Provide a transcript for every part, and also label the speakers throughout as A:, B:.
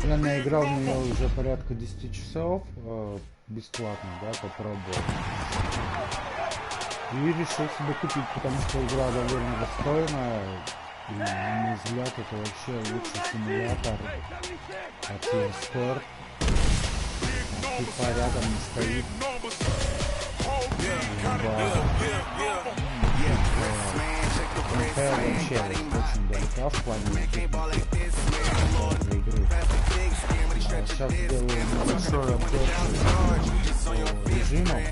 A: Я наиграл в нее уже порядка 10 часов, бесплатно, да, попробовал. И решил себе купить, потому что игра довольно достойная. И, на мой взгляд, это вообще лучший симулятор от спорт. FIFA рядом не стоит. Вообще очень далека в плане игры. Сейчас сделаю небольшой обзор режимов.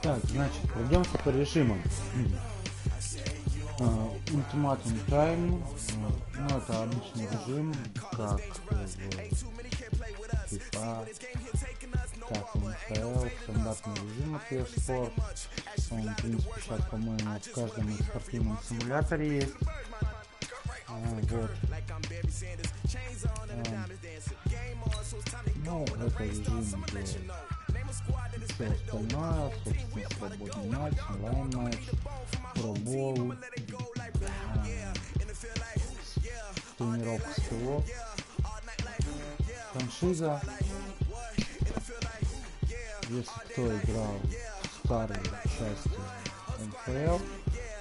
A: Так, значит, пройдемся по режимам. Ультиматум тайм, ну это обычный режим, как в FIFA, как в НХЛ, стандартный режим от eSport. Он, в принципе, сейчас, по-моему, в каждом спортивном симуляторе есть. Вот. Ну, это режим, где все остальное, собственно, свободный матч, онлайн-матч, пробол, тренировка скиллов, франшиза. Если кто играл в старые части НХЛ, в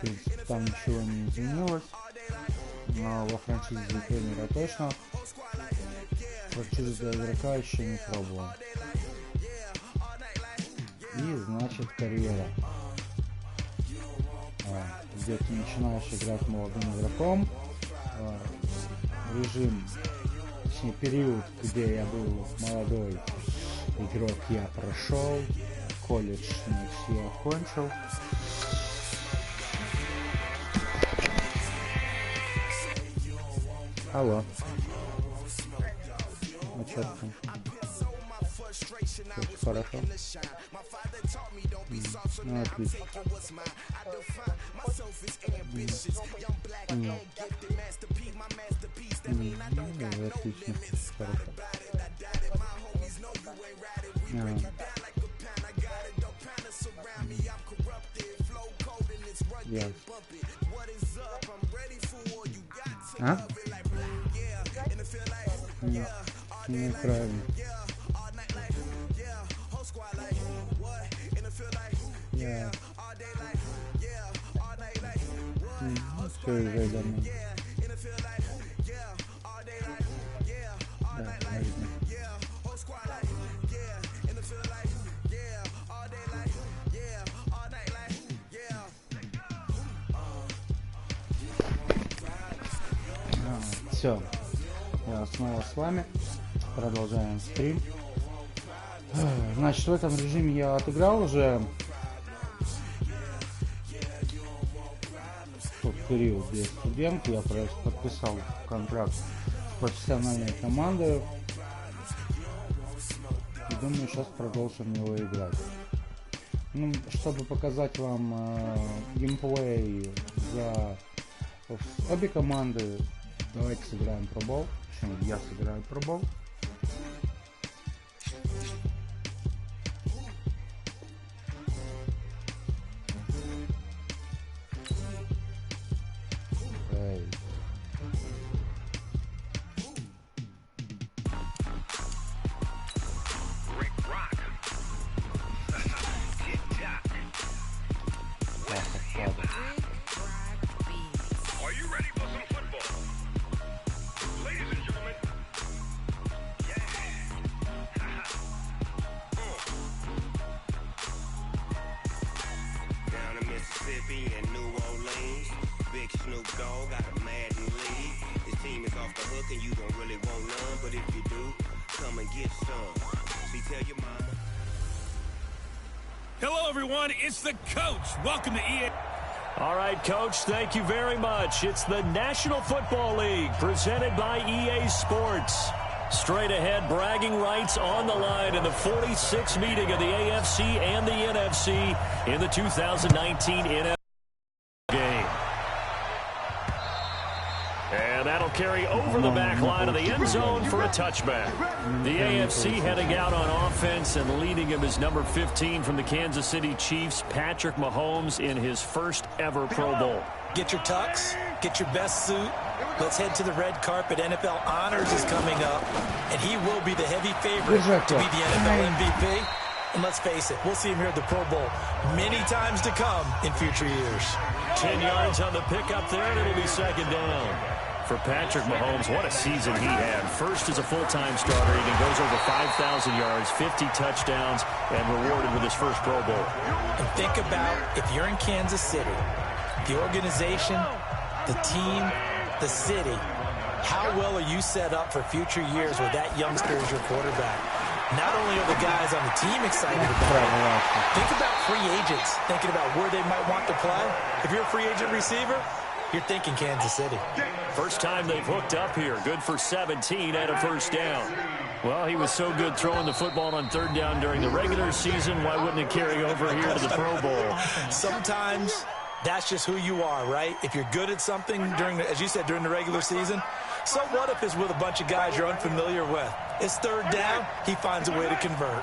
A: принципе, там ничего не изменилось, но во франшизе для тренера точно. Франшизу для игрока еще не пробовал. И значит карьера, где ты начинаешь играть молодым игроком. Режим, точнее период, где я был молодой игрок, я прошел. Колледж я окончил. Алло. Ну что там? Хорошо. Ну, отлично. Отлично. Хорошо. А? Неправильно. Все, уже домой. Да, видно. Все, я снова с вами. Продолжаем стрим. Значит, в этом режиме я отыграл уже тот период, где студент. Я подписал контракт с профессиональной командой. И думаю, сейчас продолжим его играть. Ну, чтобы показать вам геймплей за обе команды, давайте сыграем пробол. Я сыграю пробол.
B: and you don't really want none, but if you do, come and get some. See, tell your mama.
C: Hello, everyone. It's the coach. Welcome to EA.
D: All right, Coach, thank you very much. It's the National Football League presented by EA Sports. Straight ahead, bragging rights on the line in the 46th meeting of the AFC and the NFC in the 2019 NFL game. And that'll carry over the back line of the end zone for a touchback. The AFC heading out on offense, and leading him is number 15 from the Kansas City Chiefs, Patrick Mahomes, in his first ever Pro Bowl.
E: Get your tux, get your best suit. Let's head to the red carpet. NFL Honors is coming up, and he will be the heavy favorite to be the NFL MVP. And let's face it, we'll see him here at the Pro Bowl many times to come in future years.
D: 10 yards on the pickup there, and it'll be second down. For Patrick Mahomes, what a season he had. First as a full-time starter, he goes over 5,000 yards, 50 touchdowns, and rewarded with his first Pro Bowl.
E: And think about, if you're in Kansas City, the organization, the team, the city, how well are you set up for future years with that youngster as your quarterback? Not only are the guys on the team excited about it, think about free agents, thinking about where they might want to play. If you're a free agent receiver, you're thinking Kansas City.
D: First time they've hooked up here. Good for 17 and a first down. Well, he was so good throwing the football on third down during the regular season. Why wouldn't it carry over here to the Pro Bowl?
E: Sometimes that's just who you are, right? If you're good at something during, as you said, during the regular season, so what if it's with a bunch of guys you're unfamiliar with? It's third down, he finds a way to convert.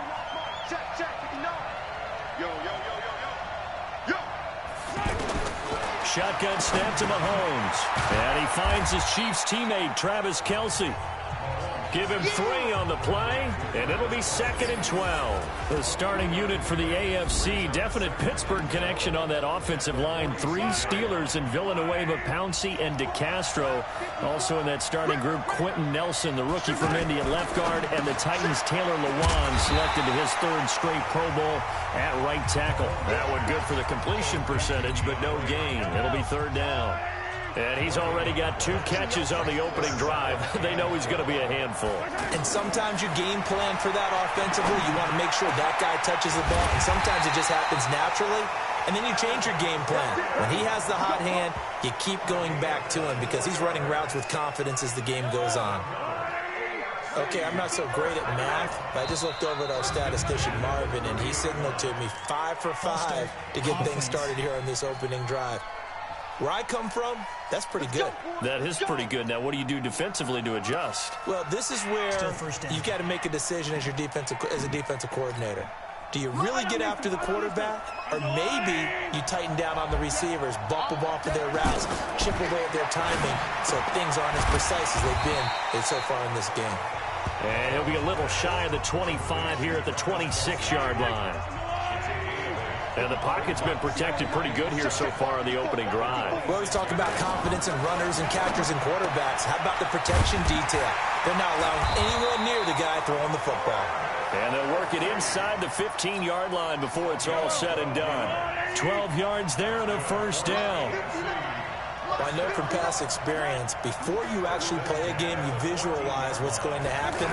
D: Shotgun snap to Mahomes. And he finds his Chiefs teammate, Travis Kelce. Give him 3 on the play, and it'll be 2nd and 12. The starting unit for the AFC, definite Pittsburgh connection on that offensive line. 3 Steelers in Villanueva, Pouncey, and DeCastro. Also in that starting group, Quentin Nelson, the rookie from Indy at left guard, and the Titans' Taylor Lewan selected to his 3rd straight Pro Bowl at right tackle. That one good for the completion percentage, but no gain. It'll be 3rd down. And he's already got 2 catches on the opening drive. They know he's going to be a handful.
E: And sometimes you game plan for that offensively. You want to make sure that guy touches the ball. And sometimes it just happens naturally. And then you change your game plan. When he has the hot hand, you keep going back to him because he's running routes with confidence as the game goes on. Okay, I'm not so great at math, but I just looked over at our statistician, Marvin, and he signaled to me 5 for 5 to get things started here on this opening drive. Where I come from, that's pretty good.
D: That is pretty good. Now, what do you do defensively to adjust?
E: Well, this is where you've got to make a decision as a defensive coordinator. Do you really get after the quarterback? Or maybe you tighten down on the receivers, bump them off of their routes, chip away at their timing so things aren't as precise as they've been so far in this game.
D: And he'll be a little shy of the 25 here at the 26-yard line. And the pocket's been protected pretty good here so far in the opening drive.
E: We always talk about confidence in runners and catchers and quarterbacks. How about the protection detail? They're not allowing anyone near the guy throwing the football.
D: And they'll work it inside the 15-yard line before it's all said and done. 12 yards there and a first down.
E: Well, I know from past experience, before you actually play a game, you visualize what's going to happen.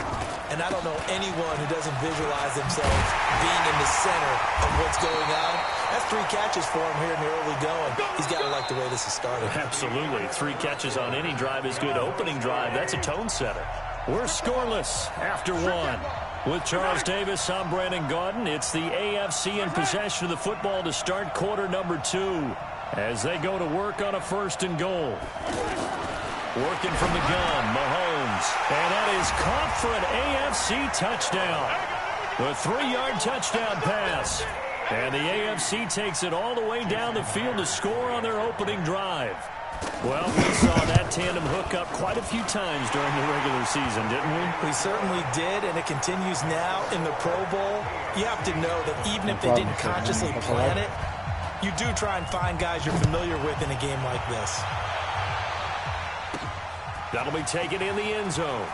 E: And I don't know anyone who doesn't visualize themselves being in the center of what's going on. That's 3 catches for him here in the early going. He's got to like the way this is started.
D: Absolutely. 3 catches on any drive is good. Opening drive, that's a tone setter. We're scoreless after 1. With Charles Davis, I'm Brandon Gaudin. It's the AFC in possession of the football to start quarter number 2. As they go to work on a 1st and goal. Working from the gun, Mahomes. And that is caught for an AFC touchdown. The 3-yard touchdown pass. And the AFC takes it all the way down the field to score on their opening drive. Well, we saw that tandem hook up quite a few times during the regular season, didn't we?
E: We certainly did, and it continues now in the Pro Bowl. You have to know that even if they didn't consciously plan it, you do try and find guys you're familiar with in a game like this.
D: That'll be taken in the end zone.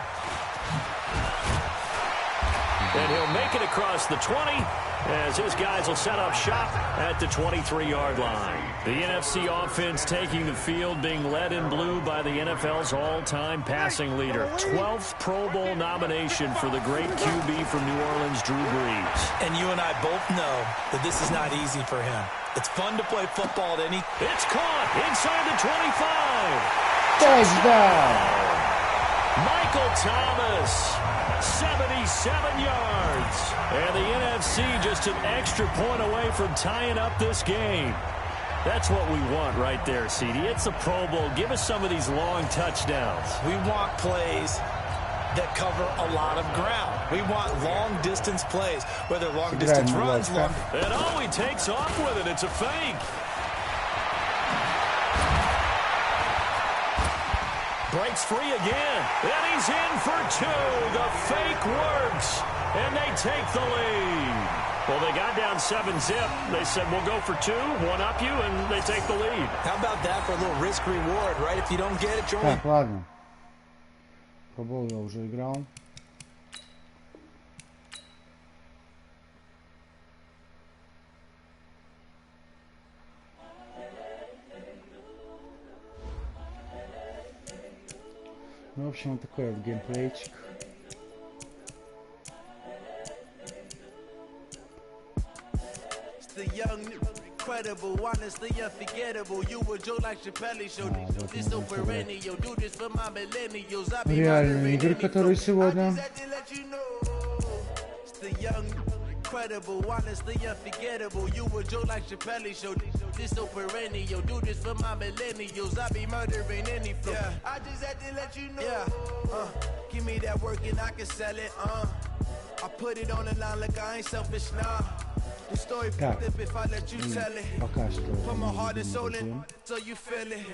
D: And he'll make it across the 20 as his guys will set up shop at the 23-yard line. The NFC offense taking the field, being led in blue by the NFL's all-time passing leader. 12th Pro Bowl nomination for the great QB from New Orleans, Drew Brees.
E: And you and I both know that this is not easy for him. It's fun to play football at any...
D: It's caught inside the 25.
A: Touchdown!
D: Michael Thomas, 77 yards. And the NFC just an extra point away from tying up this game. That's what we want right there, CD. It's a Pro Bowl. Give us some of these long touchdowns.
E: We want plays that cover a lot of ground. We want long-distance plays, whether long-distance runs, long...
D: And oh, he takes off with it. It's a fake. Breaks free again. And he's in for two. The fake works. And they take the lead. Well, they got down 7-zip. They said, we'll go for two, one up you, and they take the lead.
E: How about that for a little risk-reward, right? If you don't get it, you're only...
A: Так, ладно. Пробовал я уже играл. Ну, в общем, вот такой вот геймплейчик.
F: Incredible, honestly unforgettable. You would joke like Chappelle showed this so perennial. Do this for my millennials. I be
A: Реальные игры, которые сегодня.
F: Incredible, honestly unforgettable. You would joke like Chappelle showed this so perennial. Do this for my millennials. I be murdering any flow. Yeah. I just had to let you know. Yeah. Give me that work and I can sell it. I put it on the line like I ain't selfish now. The story if I let you tell it. Put my heart and soul in so you feel it.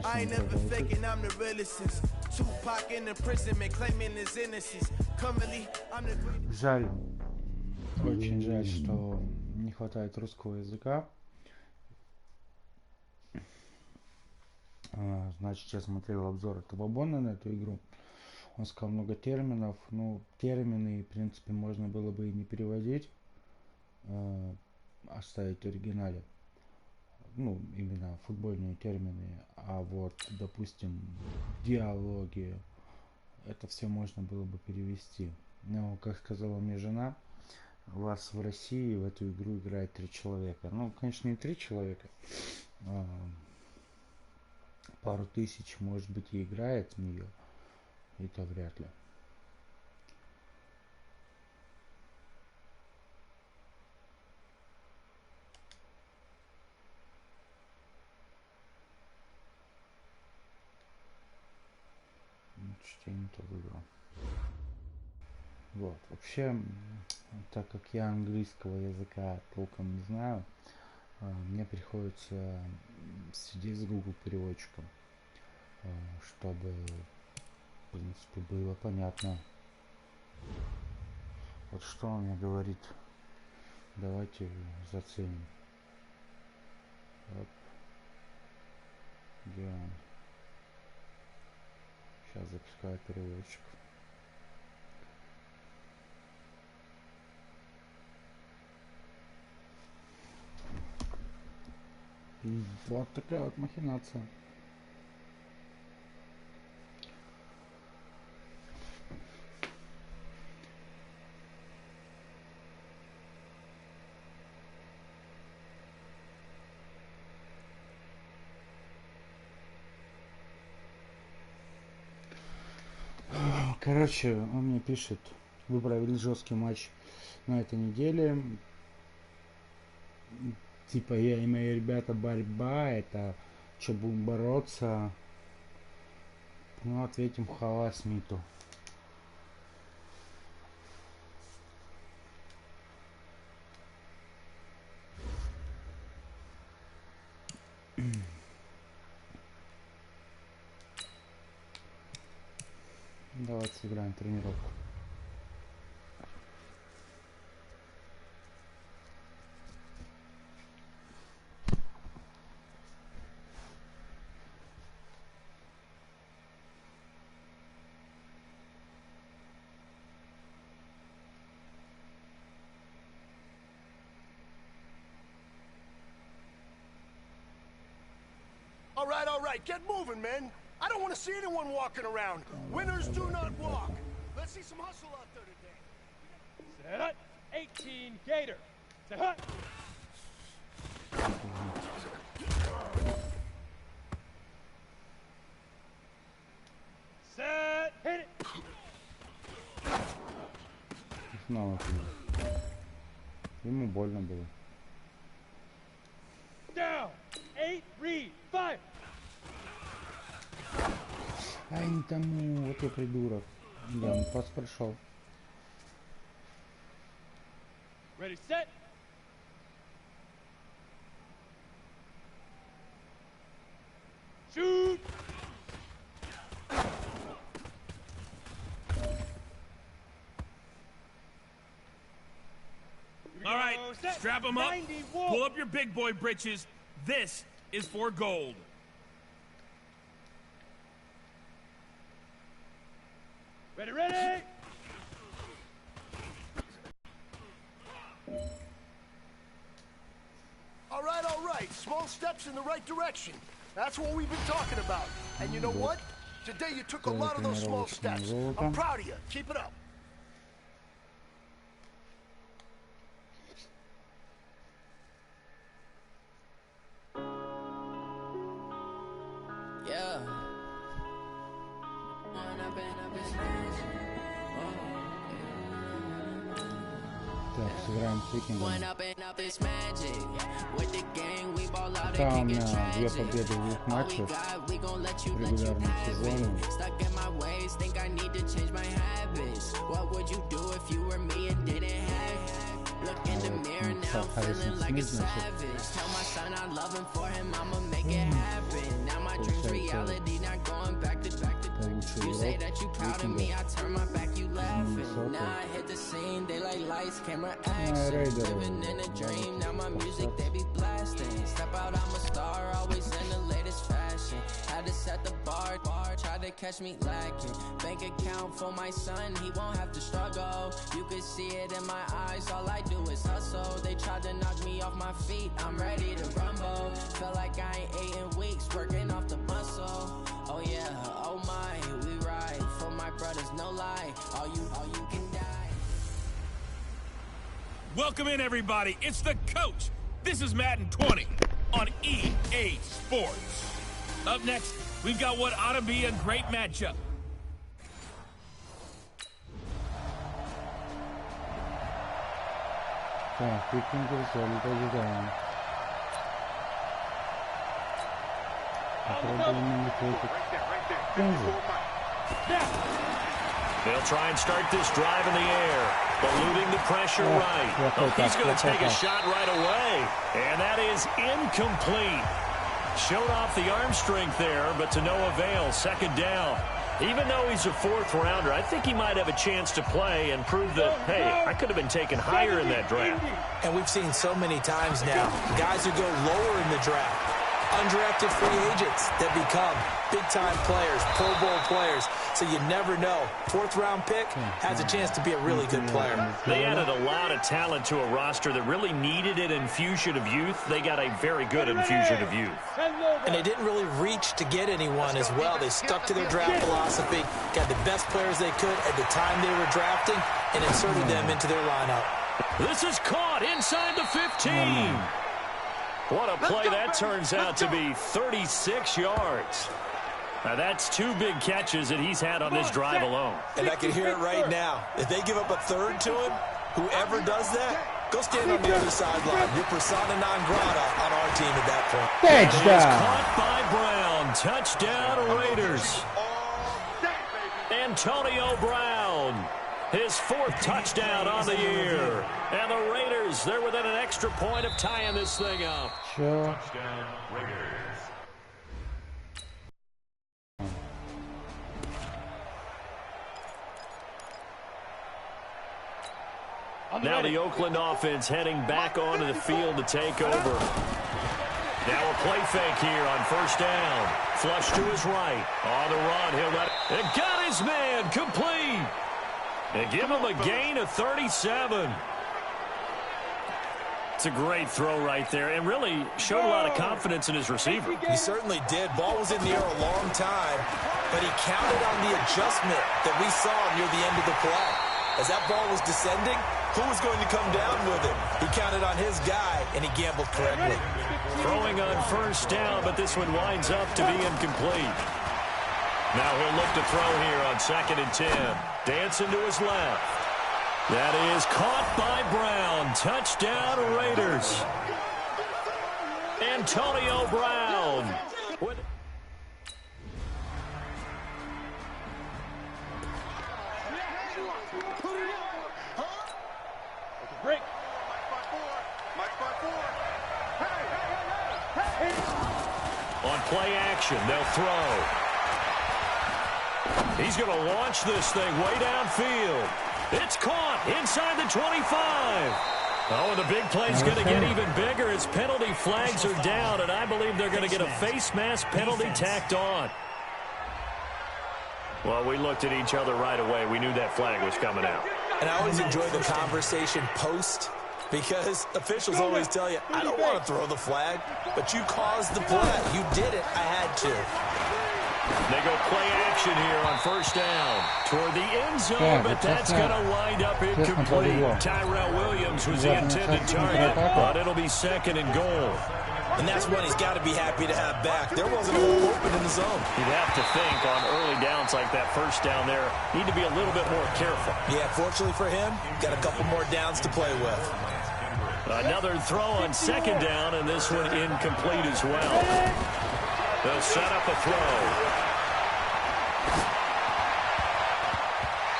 F: I ain't never faking, I'm the realest since Tupac in the prison and claiming his innocence. Currently, I'm the...
A: Жаль, очень жаль, что не хватает русского языка. Значит, я смотрел обзор этого Бона на эту игру. Он сказал много терминов. Ну, термины, в принципе, можно было бы и не переводить. Оставить в оригинале, ну, именно футбольные термины, а вот, допустим, диалоги, это все можно было бы перевести. Но, как сказала мне жена, у вас в России в эту игру играет 3 человека. Ну, конечно, не 3 человека, пару тысяч, может быть, и играет в нее, это вряд ли. Я не то выбрал. Вот. Вообще, так как я английского языка толком не знаю, мне приходится сидеть с Google переводчиком, чтобы, в принципе, было понятно, вот что он мне говорит. Давайте заценим. Оп. Где он? Сейчас запускаю переводчик. И вот такая вот махинация. Короче, он мне пишет, вы провели жесткий матч на этой неделе. Типа, я и мои ребята борьба, это что, будем бороться? Ну, ответим хава Смиту. Давайте сыграем тренировку.
G: right, get moving, men. I don't want to see anyone walking around. Winners do not walk. Let's see some hustle out there today.
H: Set. 18 Gator. Set. Set. Hit it.
A: Снова ему больно было.
H: Down. 8 read. 5.
A: Ай, не тому, вот я придурок. Да, он пас прошел.
H: Ready, set. Shoot.
C: All right, strap them up. Pull up your big boy britches. This is for gold.
H: Ready, ready.
G: All right. Small steps in the right direction. That's what we've been talking about. And you know what? Today you took a lot of those small steps. I'm proud of you. Keep it up.
I: Yeah.
A: Так, сыграем с Викингом. Там у меня 2 победы в 2 матчах регулярном сезоне. Харрисон Смит, значит.
I: Catch me lacking. Bank account for my son, he won't have to struggle. You can see it in my eyes, all I do is hustle. They tried to knock me off my feet, I'm ready to rumble. Felt like I ain't ate in weeks, working off the muscle. Oh yeah, oh my, we ride for my brothers, no lie. All you can die.
C: Welcome in, everybody. It's the coach. This is Madden 20 on EA Sports. Up next, we've got what ought to be a great matchup.
A: Так, Викинги взяли победаем. Попробуем
D: They'll try and start this drive in the air, eluding the pressure right. Oh, he's going to take a shot right away, and that is incomplete. Showed off the arm strength there, but to no avail. Second down. Even though he's a 4th rounder, I think he might have a chance to play and prove that, hey, I could have been taken higher in that draft.
E: And we've seen so many times now, guys who go lower in the draft, undrafted free agents that become big-time players, Pro Bowl players. So you never know. 4th round pick has a chance to be a really good player.
D: They added a lot of talent to a roster that really needed an infusion of youth. They got a very good infusion of youth.
E: And they didn't really reach to get anyone as well. They stuck to their draft philosophy, got the best players they could at the time they were drafting, and inserted them into their lineup.
D: This is caught inside the 15. What a play that turns out to be. 36 yards. Now, that's 2 big catches that he's had on this drive alone.
E: And I can hear it right now. If they give up a 3rd to him, whoever does that, go stand on the other sideline. You're persona non grata on our team at that point.
D: Caught by Brown. Touchdown, Raiders. Antonio Brown. His 4th touchdown on the year. And the Raiders, they're within an extra point of tying this thing up.
C: Touchdown, Raiders.
D: Now the Oakland offense heading back onto the field to take over. Now a play fake here on 1st down. Flush to his right. On the run, he'll let it. And got his man complete. And give him a gain of 37. It's a great throw right there, and really showed a lot of confidence in his receiver.
E: He certainly did. Ball was in the air a long time, but he counted on the adjustment that we saw near the end of the play. As that ball was descending, who was going to come down with it? He counted on his guy, and he gambled correctly.
D: Throwing on first down, but this one winds up to be incomplete. Now he'll look to throw here on 2nd and 10. Dancing to his left. That is caught by Brown. Touchdown, Raiders. Antonio Brown.
H: Break.
D: On play action, they'll throw. He's going to launch this thing way downfield. It's caught inside the 25. Oh, and the big play's going to get even bigger as penalty flags are down, and I believe they're going to get a face mask penalty tacked on. Well, we looked at each other right away. We knew that flag was coming out.
E: And I always enjoy the conversation post, because officials always tell you, I don't want to throw the flag, but you caused the play. You did it. I had to.
D: They go play action here on first down toward the end zone, but that's going to wind up incomplete. Tyrell Williams was the intended target, but it'll be 2nd and goal.
E: And that's one he's got to be happy to have back. There wasn't a hole open in the zone.
D: You'd have to think on early downs like that first down there, need to be a little bit more careful.
E: Yeah, fortunately for him, got a couple more downs to play with.
D: Another throw on 2nd down, and this one incomplete as well. They'll set up a throw.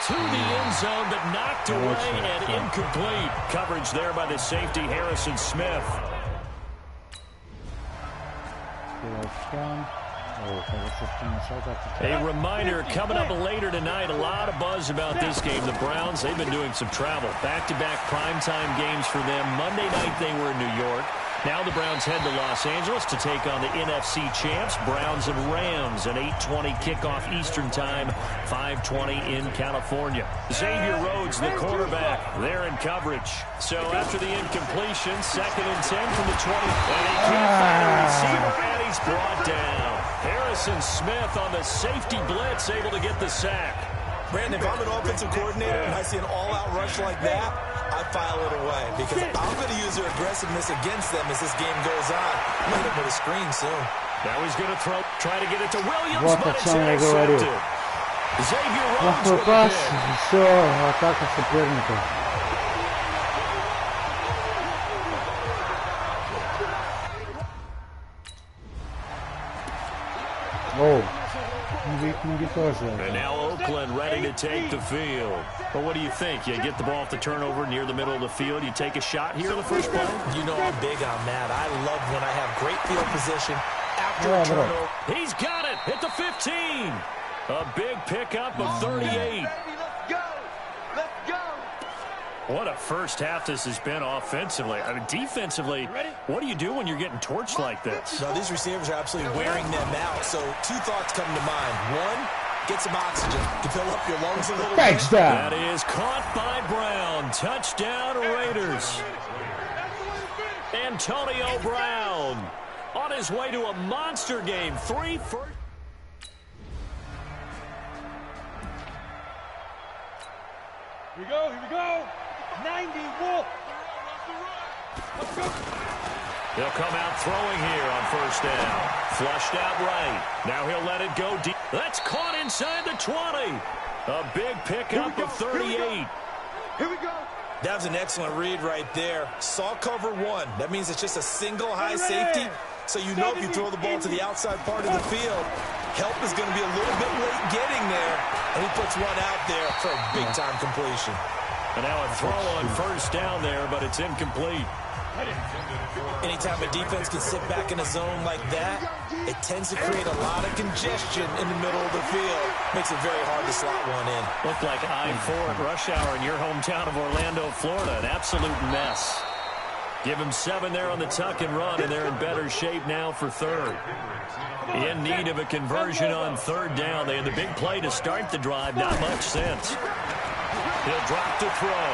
D: To the end zone, but knocked away and incomplete. Coverage there by the safety, Harrison Smith. A reminder, coming up later tonight, a lot of buzz about this game. The Browns, they've been doing some travel. Back-to-back primetime games for them. Monday night they were in New York. Now the Browns head to Los Angeles to take on the NFC champs, Browns and Rams, an 8:20 kickoff Eastern time, 5:20 in California. Xavier Rhodes, the quarterback, there in coverage. So after the incompletion, 2nd and 10 from the 20. And he can't find a receiver, and he's brought down. Harrison Smith on the safety blitz, able to get the sack.
E: Brandon, if I'm an offensive coordinator and I see an all-out rush like that, I file it away because I'm going to use their aggressiveness against them as this game goes on. I'm going to hit him with a screen soon.
D: Now he's going to throw, try to get it to Williams, but it's intercepted. Xavier Rhodes with the pick.
A: Все, атака соперника. Oh.
D: And now Oakland ready to take the field. But what do you think? You get the ball off the turnover near the middle of the field. You take a shot here in the first play?
E: You know I'm big on that. I love when I have great field position after a turnover.
D: He's got it at the 15. A big pickup of 38. What a first half this has been offensively. I mean, defensively, what do you do when you're getting torched like this?
E: No, these receivers are absolutely wearing them out. So 2 thoughts come to mind. One, get some oxygen to fill up your lungs a little bit.
D: That is caught by Brown. Touchdown, Raiders. Antonio Brown on his way to a monster game. 3 for...
H: Here we go, here we go. 90 Wolf. Let's go.
D: He'll come out throwing here on first down. Flushed out right. Now he'll let it go deep. That's caught inside the 20. A big pickup of 38.
H: Here we go.
E: That was an excellent read right there. Saw cover 1. That means it's just a single high safety. So you know if you throw the ball to the outside part of the field, help is going to be a little bit late getting there. And he puts one out there for a big-time completion.
D: And now a throw on first down there, but it's incomplete.
E: Anytime a defense can sit back in a zone like that, it tends to create a lot of congestion in the middle of the field. Makes it very hard to slot one in.
D: Looked like I-4 at rush hour in your hometown of Orlando, Florida. An absolute mess. Give him 7 there on the tuck and run, and they're in better shape now for third. In need of a conversion on third down. They had the big play to start the drive. Not much sense. He'll drop to throw.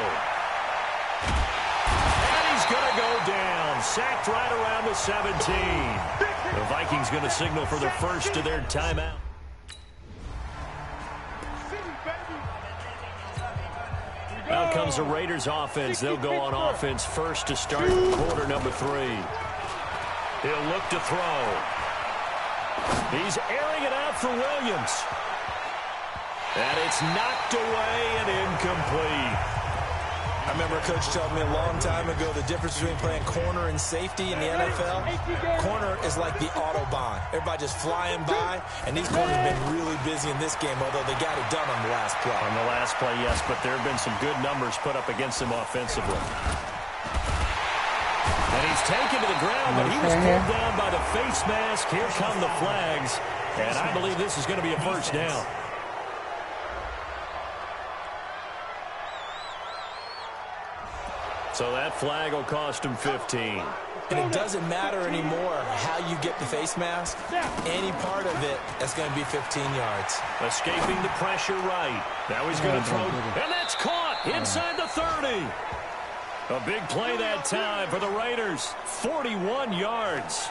D: And he's going to go down. one, sacked right around the 17. The Vikings going to signal for the first of their timeout. Now comes the Raiders offense. They'll go on offense first to start quarter number 3. He'll look to throw. He's airing it out for Williams. And it's knocked away and incomplete.
E: I remember a coach told me a long time ago the difference between playing corner and safety in the NFL. Corner is like the Autobahn. Everybody just flying by, and these corners have been really busy in this game, although they got it done on the last play.
D: On the last play, yes, but there have been some good numbers put up against them offensively. And he's taken to the ground, but he was pulled down by the face mask. Here come the flags, and I believe this is going to be a first down. So that flag will cost him 15.
E: And it doesn't matter anymore how you get the face mask. Any part of it, that's going to be 15 yards.
D: Escaping the pressure right. Now he's going to throw. And that's caught inside the 30. A big play that time for the Raiders. 41 yards.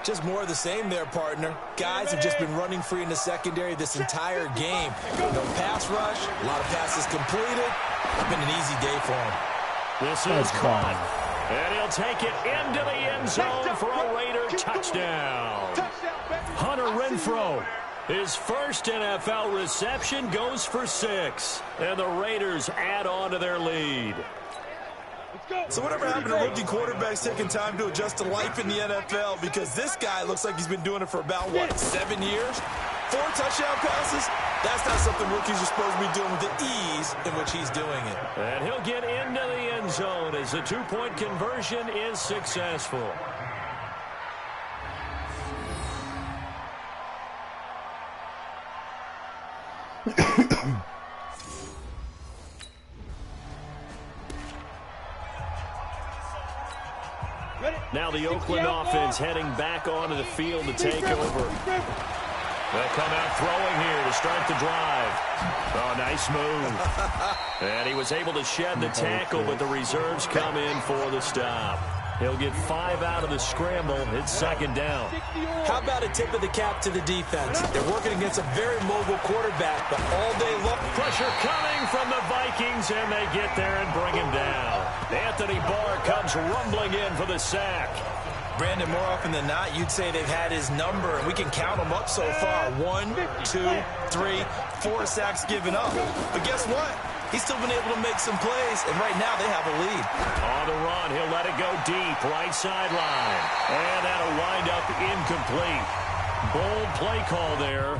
E: Just more of the same there, partner. Guys have just been running free in the secondary this entire game. No pass rush, a lot of passes completed. It's been an easy day for him.
D: This is caught, and he'll take it into the end zone for a Raider touchdown. Hunter Renfrow, his first NFL reception, goes for 6, and the Raiders add on to their lead.
E: So whatever happened to rookie quarterbacks taking time to adjust to life in the NFL? Because this guy looks like he's been doing it for about, what, 7 years? 4 touchdown passes? That's not something rookies are supposed to be doing with the ease in which he's doing it.
D: And he'll get into the end zone as the 2-point conversion is successful. Now the Oakland offense heading back onto the field to take over. They'll come out throwing here to start the drive. Oh, nice move. And he was able to shed the tackle, but the reserves come in for the stop. He'll get 5 out of the scramble. It's second down.
E: How about a tip of the cap to the defense? They're working against a very mobile quarterback, but all day long.
D: Pressure coming from the Vikings, and they get there and bring him down. Anthony Barr comes rumbling in for the sack.
E: Brandon, more often than not, you'd say they've had his number, and we can count them up so far. 1, 2, 3, 4 sacks given up. But guess what? He's still been able to make some plays, and right now they have a lead.
D: On the run, he'll let it go deep, right sideline. And that'll wind up incomplete. Bold play call there.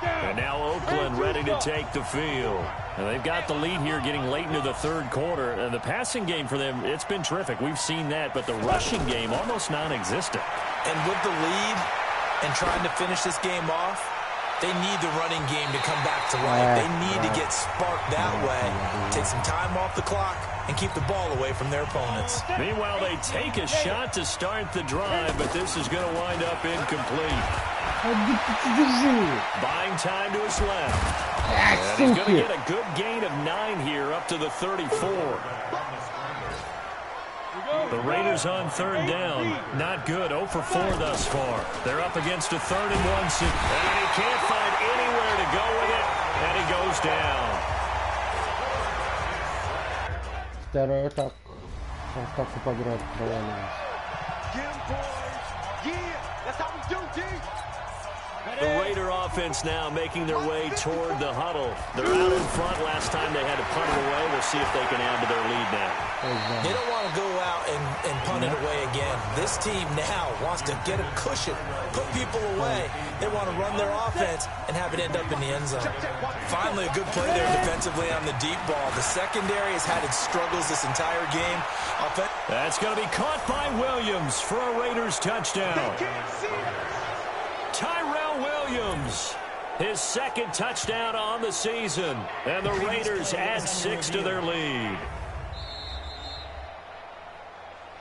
D: And now Oakland ready to take the field. And they've got the lead here getting late into the third quarter. And the passing game for them, it's been terrific. We've seen that, but the rushing game almost non-existent.
E: And with the lead and trying to finish this game off, they need the running game to come back to life. They need to get sparked that way, take some time off the clock, and keep the ball away from their opponents.
D: Meanwhile, they take a shot to start the drive, but this is going to wind up incomplete. Buying time to his left. And he's going to get a good gain of 9 here up to the 34. The Raiders on third down. Not good. 0 for 4 thus far. They're up against a 3rd and 1. And he can't find anywhere to go with it. And he goes down.
A: Второй так подряд провалились.
D: The Raider offense now making their way toward the huddle. They're out in front. Last time they had to punt it away. We'll see if they can add to their lead now.
E: They don't want to go out and punt it away again. This team now wants to get a cushion, put people away. They want to run their offense and have it end up in the end zone. Finally, a good play there defensively on the deep ball. The secondary has had its struggles this entire game.
D: That's going to be caught by Williams for a Raiders touchdown. Tyrell Williams, his 2nd touchdown on the season, and the Raiders add 6 to their lead.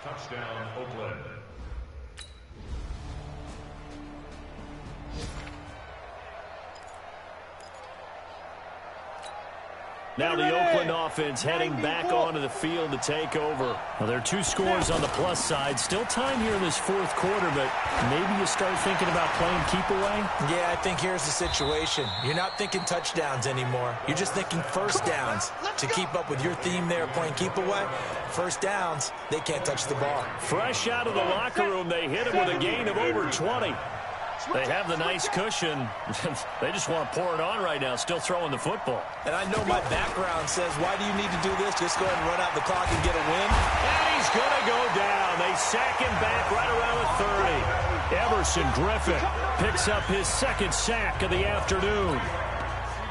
J: Touchdown, Oakland.
D: Now the Oakland offense heading back onto the field to take over. Well, there are 2 scores on the plus side. Still time here in this 4th quarter, but maybe you start thinking about playing keep away?
E: Yeah, I think here's the situation. You're not thinking touchdowns anymore. You're just thinking first downs. To keep up with your theme there, playing keep away, first downs, they can't touch the ball.
D: Fresh out of the locker room, they hit him with a gain of over 20. They have the nice cushion. They just want to pour it on right now, still throwing the football.
E: And I know my background says, why do you need to do this? Just go ahead and run out the clock and get a win.
D: And he's going to go down. They sack him back right around the 30. Everson Griffin picks up his 2nd sack of the afternoon.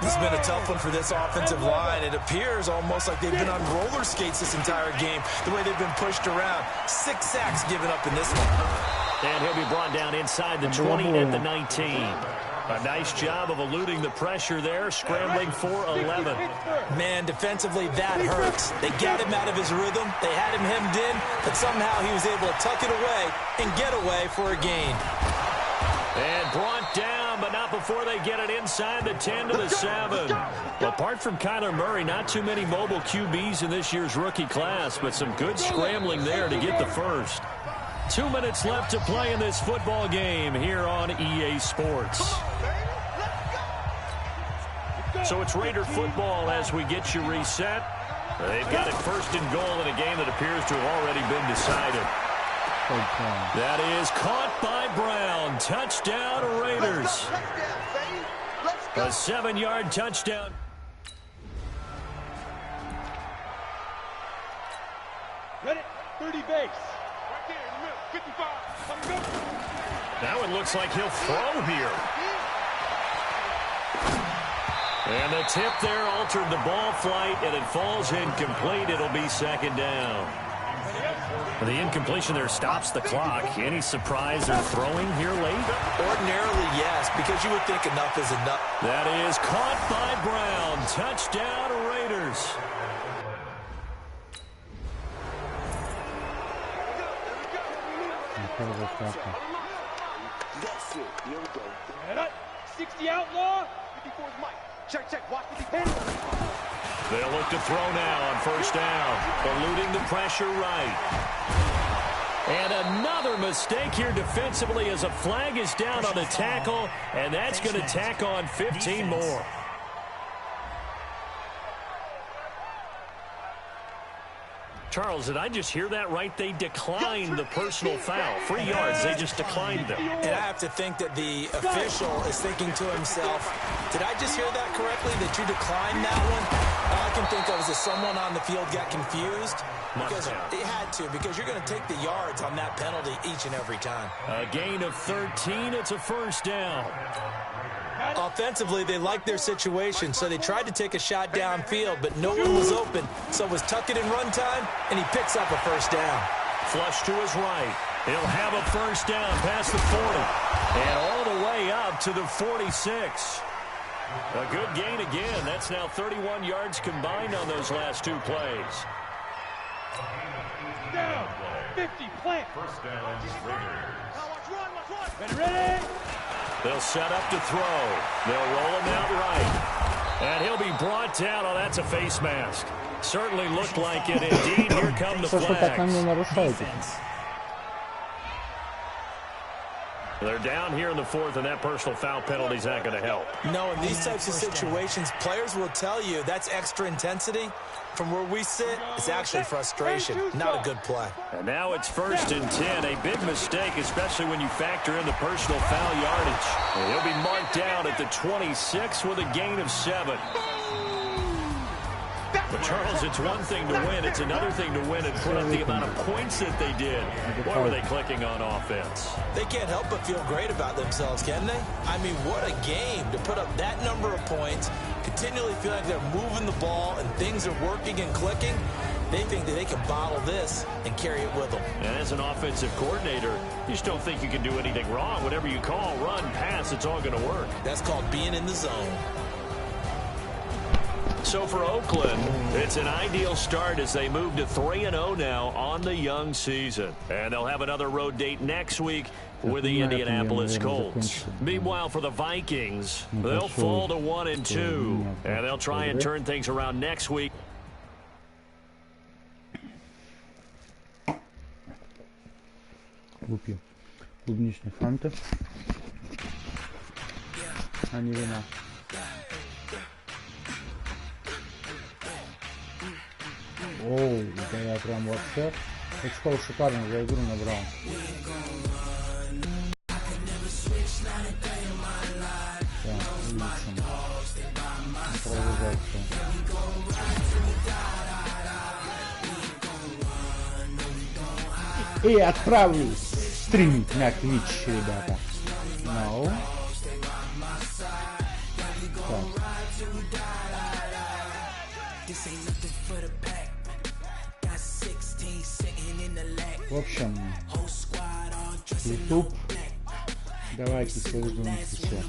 E: This has been a tough one for this offensive line. It appears almost like they've been on roller skates this entire game, the way they've been pushed around. 6 sacks given up in this one.
D: And he'll be brought down inside the 20 at the 19. A nice job of eluding the pressure there, scrambling for 11.
E: Man, defensively, that hurts. They got him out of his rhythm. They had him hemmed in, but somehow he was able to tuck it away and get away for a gain.
D: And brought down, but not before they get it inside the 10 to the 7. Apart from Kyler Murray, not too many mobile QBs in this year's rookie class, but some good scrambling there to get the first. 2 minutes left to play in this football game here on EA Sports. So it's Raider football as we get you reset. They've got it 1st and goal in a game that appears to have already been decided. That is caught by Brown. Touchdown, Raiders. A 7-yard touchdown.
H: Ready? 30 base. Right there in the middle. 55.
D: Now it looks like he'll throw here. And the tip there altered the ball flight, and it falls incomplete. It'll be 2nd down. The incompletion there stops the clock. Any surprise they're throwing here late?
E: Ordinarily, yes, because you would think enough is enough.
D: That is caught by Brown. Touchdown, Raiders.
H: That's it. Here we go. 60 outlaw. 54 is Mike. Check. Watch 54.
D: They'll look to throw now on 1st down. Eluding the pressure right. And another mistake here defensively as a flag is down on the tackle, and that's going to tack on 15 more. Charles, did I just hear that right? They declined the personal foul. 3 yards, they just declined them.
E: And I have to think that the official is thinking to himself, did I just hear that correctly, that you declined that one? All I can think of is that someone on the field got confused. Because it had to, because you're going to take the yards on that penalty each and every time.
D: A gain of 13, it's a 1st down.
E: Offensively, they liked their situation, so they tried to take a shot downfield, but no one was open. So it was tuck it in run time, and he picks up a 1st down.
D: Flush to his right. He'll have a 1st down past the 40. And all the way up to the 46. A good gain again. That's now 31 yards combined on those last 2 plays.
H: Down. 50, plant.
J: 1st down, Raiders.
H: Ready?
D: They'll set up to throw. They'll roll him out right. And he'll be brought down. Oh, that's a face mask. Certainly looked like it. Indeed, here come the flags. They're down here in the 4th, and that personal foul penalty is not going to help.
E: No, in these types of situations, players will tell you that's extra intensity. From where we sit, it's actually frustration, not a good play.
D: And now it's 1st and 10, a big mistake, especially when you factor in the personal foul yardage. And he'll be marked down at the 26 with a gain of 7. But, Charles, it's one thing to win. It's another thing to win and put up the amount of points that they did. What were they clicking on offense?
E: They can't help but feel great about themselves, can they? I mean, what a game to put up that number of points, continually feel like they're moving the ball and things are working and clicking. They think that they can bottle this and carry it with them.
D: And as an offensive coordinator, you just don't think you can do anything wrong. Whatever you call, run, pass, it's all going to work.
E: That's called being in the zone.
D: So for Oakland, it's an ideal start as they move to 3-0 now on the young season. And they'll have another road date next week with the Indianapolis Colts. Meanwhile, for the Vikings, they'll fall to 1-2, and they'll try and turn things around next week.
A: Выпью клубничный фанты, а не вина. Оу, да я прям вообще очков шикарно за игру набрал. Так, улучшим. Импровизацию. И отправлюсь стримить на Twitch, ребята. No. Так. В общем, YouTube, давайте создадим все.